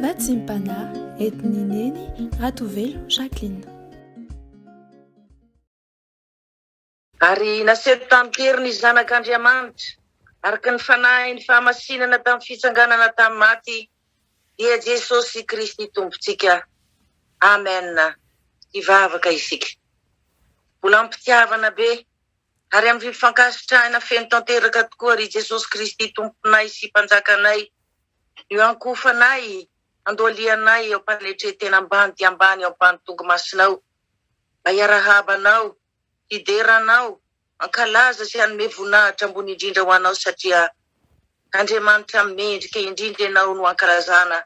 Vatsimpana etnineny Ratovelo Jacqueline. Ary naseho tamin-kery ny zanak'Andriamanitra araka ny fanahy ny fahamasinana tamin'ny fitsanganana tamin'ny maty dia Jesosy Kristy tompontsika. Amen. Ivavaka isika. Mbola ampitiavana be ary amin'ny fifankasitrahana feno tanteraka tokoa ry Jesosy Kristy tomponay sy mpanjakanay. Io ankofanay, andohalianay eo ampanetretena ambany dia ambany eo ampanotongo masinao. Mba hiarahabanao, hideranao, ankalaza sy hanome voninahitra ambony indrindra ho anao satria Andriamanitra mendrika indrindra ianao no ankalazana.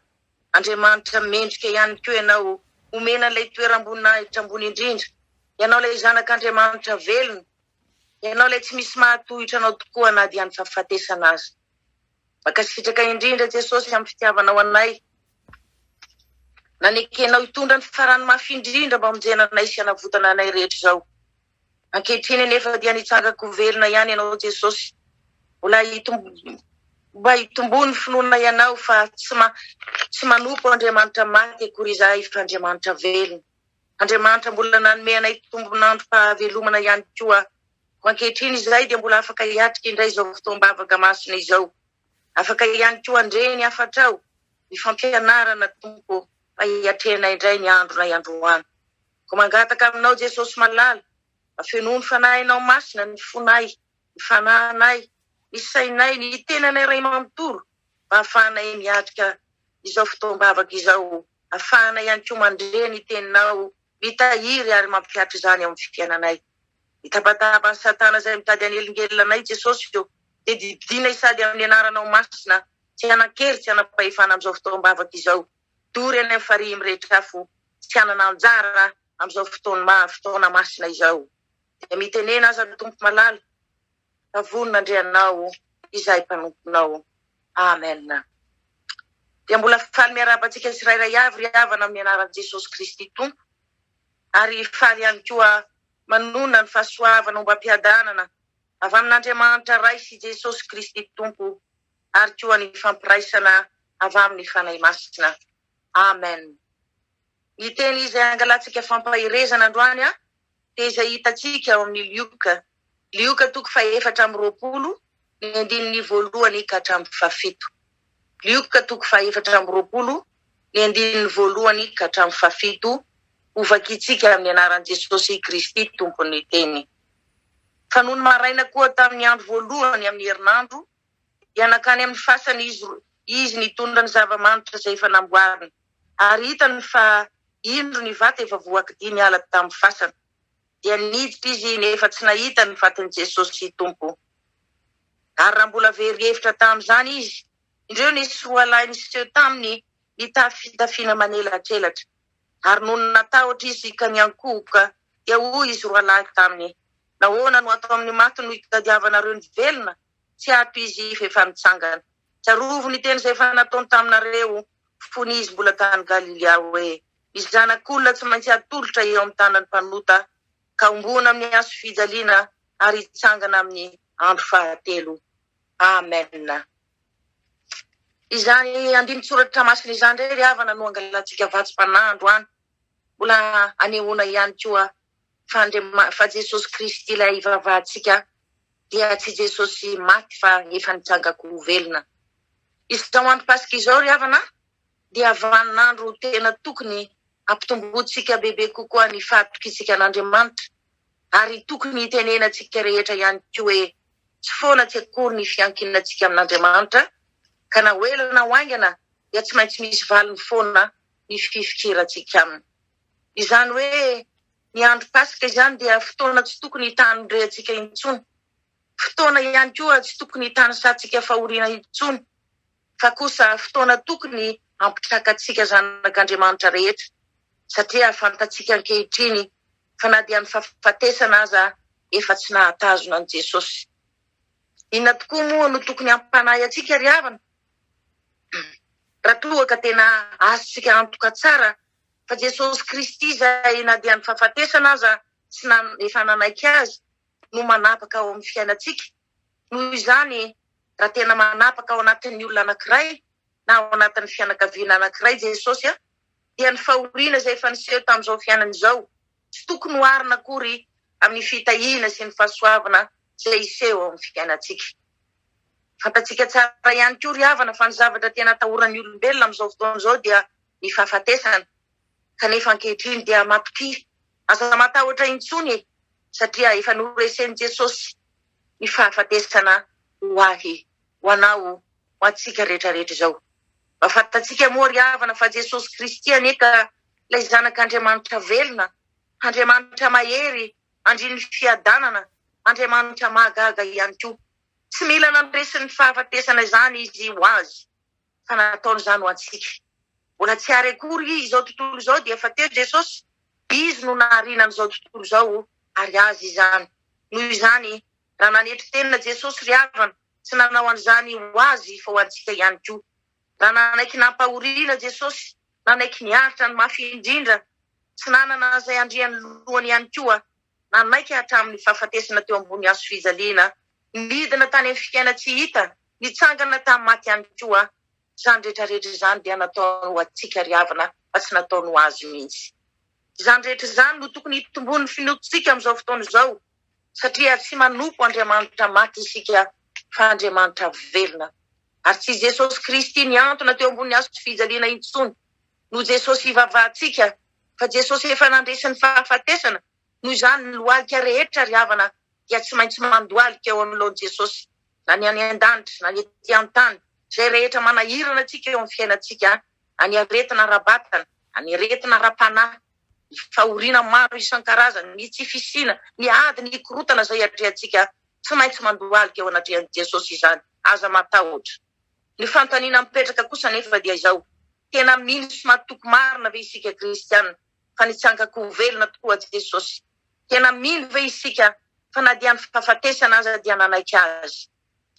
Andriamanitra mendrika ihany koa ianao omena ilay toeram-boninahitra ambony indrindra. Ianao ilay zanak'Andriamanitra velona. Ianao ilay tsy misy mahatohitra anao tokoa na dia ny fahafatesana azy. Makasitraka indrindra Jesosy amin'ny fitiavanao anay. Nanekenao hitondra ny farany mafy indrindra mba hamonjenanay sy hanavotana anay rehetra izao. Ankehitriny nefa dia nitsangako velona ihany ianao Jesosy. Mba hitombony finoana ianao fa tsy manompo Andriamanitra maty akory izahay fa Andriamanitra velona. Andriamanitra mbola nanome anay tombonandro fahavelomana ihany koa. Ankehitriny izay dia mbola afaka hiatrika indray izao fotoam-bavaka masina izao. Afaka ihany koa andreny afatrao ny fampianarana tompo mba hiatrena indray ny andro na androany. Ko mangataka aminao Jesosy malala, afenoany fanahinao masina ny fonay, ny fananay, ny sainay, ny tenanay ray manontolo, mba ahafahanay miatrika izao fotoam-bavaka izao, ahafahanay ihany koa mandre ny teninao, mitahiry ary mampiatra izany amin'ny fiainanay. Itabataba ny Satana izay mitady anelingelinanay Jesosy io, dia didinay sady amin'ny anaranao masina, tsy hanan-kery, tsy hanam-pahefana amin'izao fotoam-bavaka izao. Tory any amin'ny farimy rehetra afo, tsy hanana anjara amin'izao fotoana masina izao. Dia mitenena aza ny tompo malala, avonina andrianao, izay mpanomponao. Amen. Dia mbola faly miarabantsika tsirairay avy ry havana amin'ny anaran'i Jesosy Kristy tompo. Ary faly ihany koa manona ny fahasoavana momba ampiadanana avy amin'Andriamanitra ray sy Jesosy Kristy tompo, ary koa ny fampiraisana avy amin'ny fanahy masina. Amen. Ny teny izay angalatsika fampahirezana androany dia izay hitantsika ao amin'ny Lioka toko 4:20 ny 1:1 ka hatramin'ny 7. Lioka toko 4:20 ny 1:1 ka hatramin'ny 7. Ovakitsika amin'ny anaran'i Jesosy Kristy tompony teny. Fanono maraina koa tamin'ny andro voalohany amin'ny herinandro, dia nakany amin'ny fasana izy nitondra ny zava-manitra izay efa namboariny. Ary hitany fa indro ny vata efa voakidia niala tamin'ny fasana. Dia niditra izy nefa tsy nahita ny vatan'i Jesosy tompo. Ary raha mbola very hevitra tamin'izany izy, indreo nisy roa lahy niseho taminy nitafy fitafiana manelatrelatra. Ary noho natahotra izy ka niankohoka, dia hoy izy roa lahy taminy, nahoana no atao amin'ny maty no hitadiavanareo ny velona? Tsy ato izy efa nitsangana. Tsarovo ny teny izay efa nataony taminareo fony izy mbola tany Galilea hoe, misy zanak'olona tsy maintsy atolotra eo amin'ny tanan'ny mpanota, ka ombona amin'ny hazo fijaliana ary hitsangana amin'ny andro fahatelo. Amen. Izany andinin-tsoratra masina izany indray ry havana no angalatsika vatsim-panandro any. Mbola anehoana ihany koa fa Jesosy Kristy ilay ivavahantsika dia tsy Jesosy maty fa efa nitsangako velona. Izao andro Pasika izao ry havana dia vaninandro tena tokony ampitombotsika bebe kokoa ny fahatokitsika an'Andriamanitra, ary tokony hitenenantsika rehetra ihany koa hoe tsy foana tsy akory ny fiankinantsika amin'Andriamanitra, ka na hoelana na hoaingana dia tsy maintsy misy valiny foana ny fifikirantsika aminy. Izany hoe ny andro Pasika izany dia fotoana tsy tokony hitanindrehantsika intsony. Fotoana ihany koa tsy tokony hitanisantsika fahoriana intsony, fa kosa fotoana tokony ampitrakatsika zanak'Andriamanitra rehetra, satria fantatsika ankehitriny fa na dia ny fahafatesana aza efa tsy nahatazona an Jesosy. Inona tokoa moa no tokony hampanahy atsika ry havana? Raha toa ka tena azontsika antoka tsara fa Jesosy Kristy izay na dia ny fahafatesana aza tsy efa nanaiky azy no manapaka ao amin'ny fiainantsika. Noho izany raha tena manapaka ao anatin'ny olona anankiray na ao anatin'ny fianakaviana anankiray Jesosy dia ny fahoriana izay efa niseho tamin'izao fiainana izao tsy tokony ho arina akory amin'ny fitahiana sy ny fahasoavana izay iseho amin'ny fiainantsika. Fantatsika tsara ihany koa ry havana fa ny zavatra tena atahoran'ny olombelona amin'izao fotoana izao dia ny fahafatesana, kanefa ankehitriny dia matokia. Aza matahotra intsony satria efa noresen'i Jesosy ny fahafatesana ho ahy, ho anao, ho antsika rehetrarehetra izao. Fantatsika moa ry havana fa Jesosy Kristy aneka ilay zanak'Andriamanitra velona, Andriamanitra mahery, andrin'ny fiadanana, Andriamanitra mahagaga ihany koa. Tsy mila nandresy ny fahafatesana izany izy ho azy, fa nataony izany ho antsika. Mbola tsy ary akory izao tontolo izao dia efa teo Jesosy, izy no naharinany izao tontolo izao ary azy izany. Noho izany, raha nanetry tenina Jesosy ry havana, tsy nanao an'izany ho azy fa ho antsika ihany koa. Raha nanaiky nampahoriana Jesosy, nanaiky niaritra ny mafy indrindra, tsy nanana izay andriany lohany ihany koa, nanaiky hatramin'ny fahafatesana teo ambony hazo fijaliana, midina tany amin'ny fiaina tsy hita, nitsangana tamin'ny maty ihany koa. Izany rehetrarehetra izany dia nataony ho antsika ry havana, fa tsy nataony ho azy mihitsy. Izany rehetra izany no tokony hitombony finotontsika amin'izao fotoana izao, satria tsy manompo Andriamanitra maty isika fa Andriamanitra velona. Ary tsy Jesosy Kristy niantona teo ambony hazo fijaliana intsony no Jesosy hivavahantsika, fa Jesosy efa nandresy ny fahafatesana. Noho izany ny lohalika rehetra ry havana dia tsy maintsy mandohalika eo amin'ilon'i Jesosy, na ny any an-danitra, na ny etỳ an-tany, izay rehetra manahirana antsika eo amin'ny fiainantsika, any aretina rabatana, any aretina ra-panahy, ny fahoriana maro isan-karazany, ny tsy fisina, ny ady, ny korotana izay atrehantsika, tsy maintsy mandohalika eo anatrehan'i Jesosy izany. Aza matahotra. Ny fanontaniana mipetraka kosa nefa dia izao, tena mino sy matoky marina ve isika kristianina fa nitsangako velona tokoa Jesosy? Tena mino ve isika fa na dia ny fahafatesana aza dia nanaiky azy?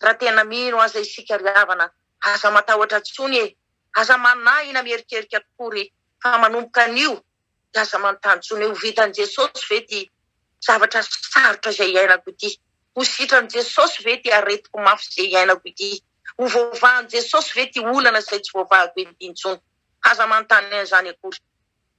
Raha tena mino aza isika ry havana, aza matahotra tsony aza manahina mierikerika akory fa manomboka an'io, dia aza manontany tsony ho vitan'i Jesosy ve ty zavatra sarotra izay iainako ity? Ho sitran'i Jesosy ve ty aretiko mafy izay iainako ity? Ho voavahan'i Jesosy ve ty olana izay tsy voavahako ety intsony? Aza manontany an'izany akory.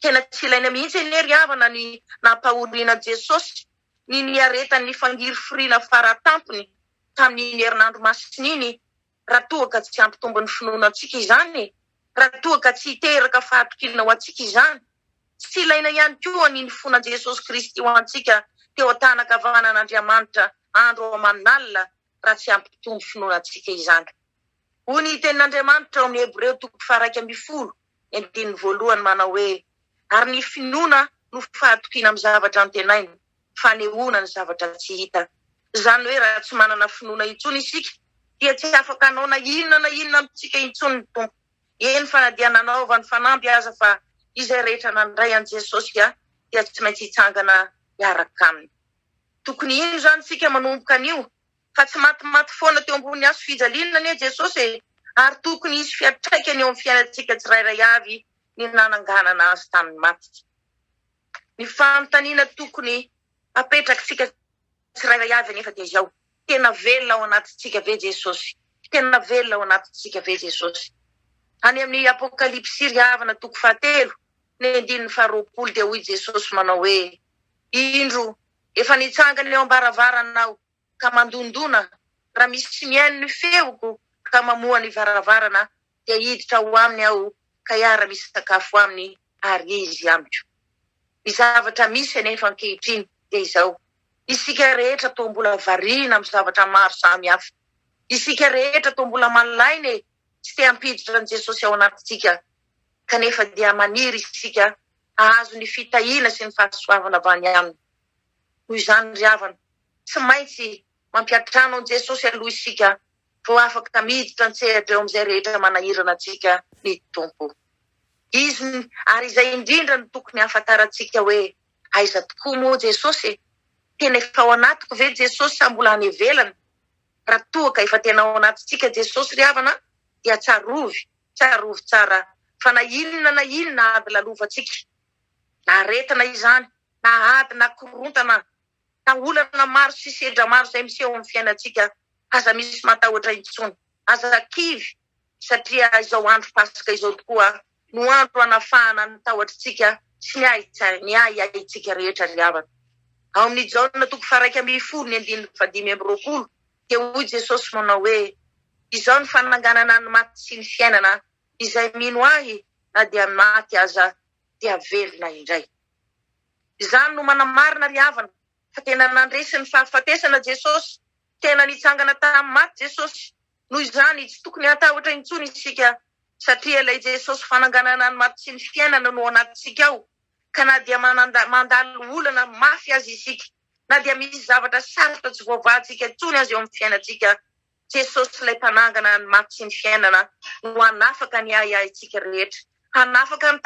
Tena tsy ilaina mihitsy ny ry havana ny nampahoriana Jesosy, ny niaretany ny fangiry firiana faratampony tamin'ny herinandro masin'iny, raha toa ka tsy ampitombo ny finoana antsika izany, raha toa ka tsy hiteraka fahatokilina ho antsika izany. Tsy ilaina ihany koa ny nifonan Jesosy Kristy ho antsika teo an-tanakavanan'Andriamanitra andro aman'alina raha tsy ampitombo finoana antsika izany. Hoy ny tenin'Andriamanitra ao amin'ny Hebreo 11:1 manao hoe, ary ny finoana no fahatokiana amin'ny zavatra antenaina, fanehoana ny zavatra tsy hita. Izany hoe raha tsy manana finoana intsony isika, dia tsy afaka hanao na inona amintsika intsony ny tompo. Eny fa na dia nanaova ny fanampy aza fa izay rehetra nandray an Jesosy dia tsy maintsy hitsangana hiaraka aminy. Tokony ino izany sika manomboka an'io? Fa tsy maty foana teo ambony hazo fijaliana anie Jesosy, ary tokony hisy fiantraikany eo amin'ny fiainantsika tsirairay avy ny nananganana azy tamin'ny maty. Ny fanontaniana tokony apetraka tsirairay avy anefa dia izao, tena velona ao anatintsika ve Jesosy? Tena velona ao anatintsika ve Jesosy? Any amin'ny Apokalipsy ry havana 3:9 dia hoy Jesosy manao hoe, indro efa nitsangana eo am-baravaranao ka mandondona, raha misy mihaino ny feoko ka mamoha ny varavarana, dia hiditra ho aminy aho ka hiara misy sakafo aminy ary izy amiko. Ny zavatra misy anefa ankehitriny dia izao, isika rehetra toa mbola variana amin'ny zavatra maro samihafa. Isika rehetra toa mbola malainy tsy te hampiditra an Jesosy ao anatintsika, kanefa dia maniry isika ahazo ny fitahiana sy ny fahasoavana avy any aminy. Hoy izany ry havana, tsy maintsy mampiatrano an Jesosy aloha isika vao afaka miditra an-tsehatra eo amin'izay rehetra manahirana antsika ny tompo. Izy ary izay indrindra no tokony hafantarantsika hoe, aiza tokoa moa Jesosy? Tena efa ao anatiko ve Jesosy sa mbola any ivelany? Raha toa ka efa tena ao anatintsika Jesosy ry havana, dia tsarovy tsara, fa na inona ady lalovantsika, na aretina izany, na ady, na korontana, na olana maro sy sedra maro izay miseho amin'ny fiainantsika, aza misy matahotra intsony, aza kivy, satria izao andro pasika izao tokoa no andro anafahana ny tahotritsika sy ny aitsika rehetra ry havana. Ao amin'ny jaona toko faraiky amby folo ny 5:20 dia hoy Jesosy manao hoe izao ny fananganana ny maty sy ny fiainana, izay mino ahy na dia maty aza dia velona indray. Izany no manamarina ry havana fa tena nandresy ny fahafatesana Jesosy, tena nitsangana tamin'ny maty Jesosy. Noho izany tsy tokony hatahotra intsony isika, satria ilay Jesosy fananganana ny maty sy ny fiainana no anatintsika ao. Ka na dia mandalo olana mafy azy isika, na dia misy zavatra sarotra tsy voavahantsika intsony azy eo amin'ny fiainantsika, Jesosy ilay mpanangana ny maty sy ny fiainana no hanafaka ny aitsika rehetra, hanafaka ny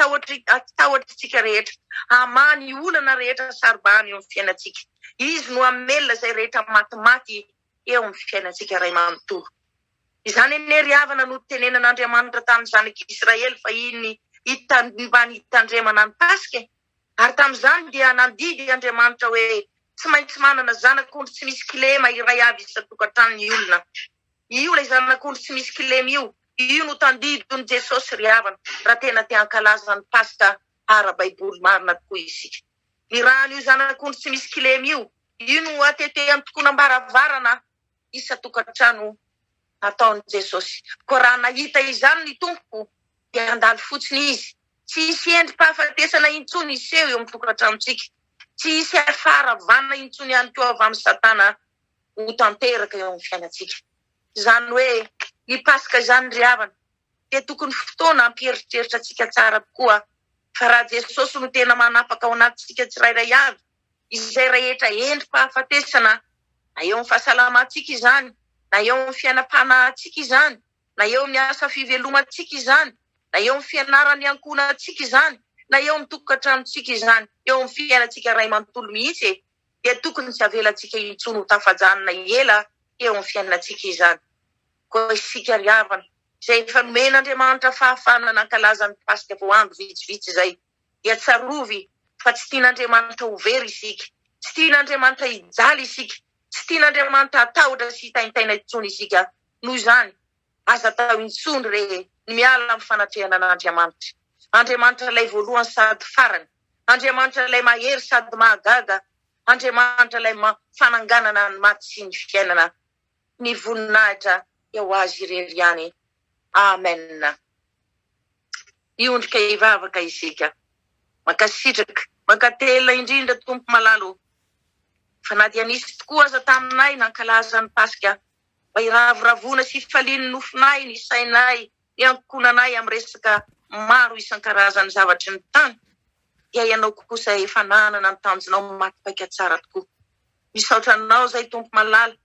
tahotritsika rehetra, hama ny olana rehetra sarobahany eo amin'ny fiainantsika. Izy no hamelona izay rehetra matimaty eo amin'ny fiainantsika ray manontolo. Izany eny ry havana no tenenan'Andriamanitra tamin'ny zanak'Israely fa iny hitandremana ny pasika. Ary tamin'izany dia nandidy Andriamanitra hoe tsy maintsy manana zanak'ondry tsy misy kilema iray avy isan-tokantranony olona. Io ilay zanak'ondry tsy misy kilema io no tandidony Jesosy ry havana raha tena te hankalaza ny pasika ara-baiboly marina tokoa isika. Ny raha io zanak'ondry tsy misy kilema io no atetehany tokoa nambaravarana isan-tokantrano ataony Jesosy. Ko raha nahita izany ny Tompo dia andalo fotsiny izy. Tsy hisy endrim-pahafatesana intsony iseho eo amin'ny tokantranontsika. Tsy hisy faharavana intsony ihany koa avy amin'ny Satana ho tanteraka eo amin'ny fiainantsika. Izany hoe ny pasika izany ry havana dia tokony fotoana hampieritreritry antsika tsara tokoa. Fa raha Jesosy no tena manapaka ao anatintsika tsirairay avy, izay rehetra endrim-pahafatesana, na eo amin'ny fahasalamantsika izany, na eo amin'ny fiainam-panahintsika izany, na eo amin'ny asa fivelomantsika izany, na eo amin'ny fianarany ankonantsika izany, na eo amin'ny tokantranontsika izany, eo amin'ny fiainantsika ray manontolo mihitsy, dia tokony tsy avelantsika intsony ho tafajanona ela eo amin'ny fiainantsika izany. Koa isika ry havana izay efa nomen'Andriamanitra fahafahana nankalaza ny pasika vao andro vitsivitsy izay, dia tsarovy fa tsy tian'Andriamanitra ho very isika, tsy tian'Andriamanitra hijaly isika, tsy tian'Andriamanitra hatahotra sy hitaintaina intsony isika. Noho izany aza atao intsony ny miala amin'ny fanatrehana an'Andriamanitra. Andriamanitra ilay voalohany sady farany, Andriamanitra ilay mahery sady mahagaga, Andriamanitra ilay fananganana ny maty sy ny fiainana. Ny voninahitra eo azy irery ihany. Amen. Iondrika hivavaka isika, mankasitraka, mankatelina indrindra Tompo malalo. Fa na dia nisy tokoa aza taminay nankalaza ny pasika, mba iravoravona sy faliany nofinay, ny sainay, ny ankonanay amin'ny resaka maro isan-karazany zavatry ny tany, dia ianao kosa efa nanana ny tanjonao matipaika tsara tokoa. Misaotra anao zay Tompo malala,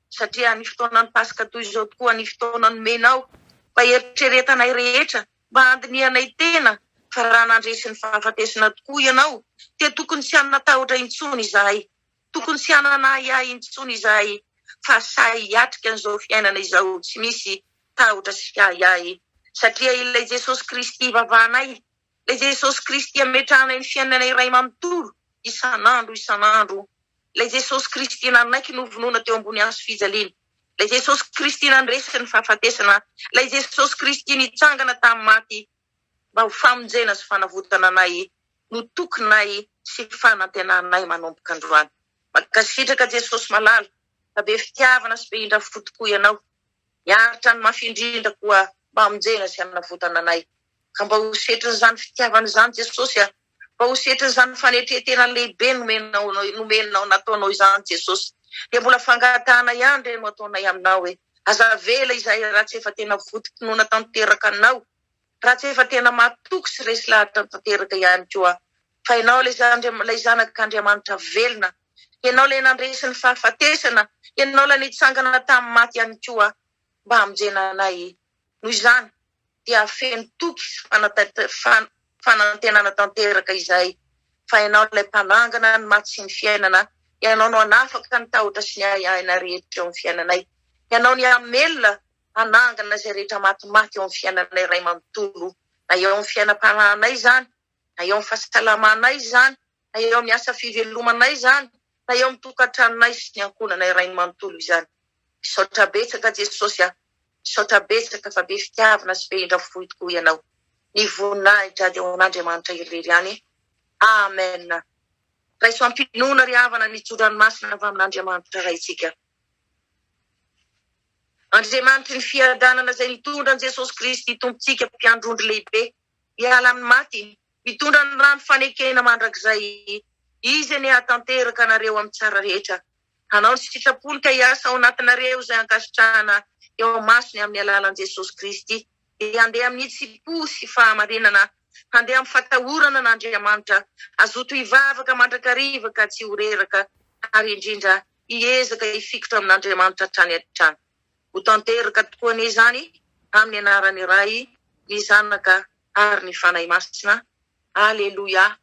satria ny fotoana ny pasika toy izao tokoa ny fotoana nomenao mba eritreretanay rehetra, mba handinianay tena. Fa raha nandresy ny fahafatesana tokoa ianao, dia tokony tsy hanana tahotra intsony izahay, tokony tsy hanana intsony izahay, fa say hiatrika an'izao fiainana izao tsy misy tahotra sy fiahiahy. Satria ilay Jesosy Kristy vavanay, ilay Jesosy Kristy ametrahanay ny fiainanay ray manontolo isan'andro. Ilay Jesosy Kristy nanaiky novonoana teo ambony hazo fijaliana, ilay Jesosy Kristy nandresy ny fahafatesana, ilay Jesosy Kristy nitsangana tamin'ny maty mba ho famonjena sy fanavotana anay no tokonay sy fanantenanay manomboka androany. Mankasitraka Jesosy malala, fa be fitiavana sy be indra fotokoa ianao. Miaritra ny mafindrindra koa mba hamonjena sy hanavotana anay. Ka mba ho setriny izany fitiavana izany Jesosy, mba ho setriny izany fanetretena lehibe nomenao nataonao izany Jesosy. Dia mbola fangatahana ihany reno ataonay aminao hoe aza vela izay raha tsy efa tena votokinona tanteraka anao, raha tsy efa tena matoky sy resy lahatra tanteraka ihany koa. Fa ianao ilay zanak'Andriamanitra velona, ianao ilay nandresy ny fahafatesana, ianao ilay nitsangana tamin'ny maty ihany koa, mba hamonjena anay. Noho izany dia feno toky fanantenana tanteraka izay, fa ianao ilay mpanangana ny maty sy ny fiainana, ianao no hanafaka ny tahotra sy ny ahiahina rehetra eo amin'ny fiainanay, ianao ny hamelona hanangana izay rehetra matimaty eo amin'ny fiainanay ray manontolo, na eo amin'ny fiainam-panahinay izany, na eo amin'ny fahasalamanay izany, na eo amin'ny asa fivelomanay izany, na eo amin'ny tokantranonay sy ny ankonanay ray manontolo izany. Misaotra betsaka Jesosy, saotra betsaka fa be fitiavana sy be indra-fo tokoa ianao. Ny voninahitra dia ho an'Andriamanitra irery ihany. Amen. Raiso ampinoana ry havana ny tso-dranomasina avy amin'Andriamanitra raitsika. Andriamanitra ny fiadanana izay nitondra an Jesosy Kristy tompontsika mpiandrondro lehibe hiala amin'ny maty, mitondra ny rano fanekena mandrakizay izy ny hatanteraka anareo amin'ny tsara rehetra. Hanao ny sitrapolo ka hiasa ao anatinareo izay ankasitrahana eo masony amin'ny alalan'i Jesosy Kristy, dia handeha amin'ny hidisy-po sy fahamarinana, handeha amin'ny fatahorana n'Andriamanitra, azoto hivavaka mandrakariva ka tsy horeraka, ary indrindra hiezaka hifikotra amin'Andriamanitra hatrany hatrany. Ho tanteraka tokoa n'izany amin'ny anarany iray, ny zanaka ary ny fanahy masina. Aleluia.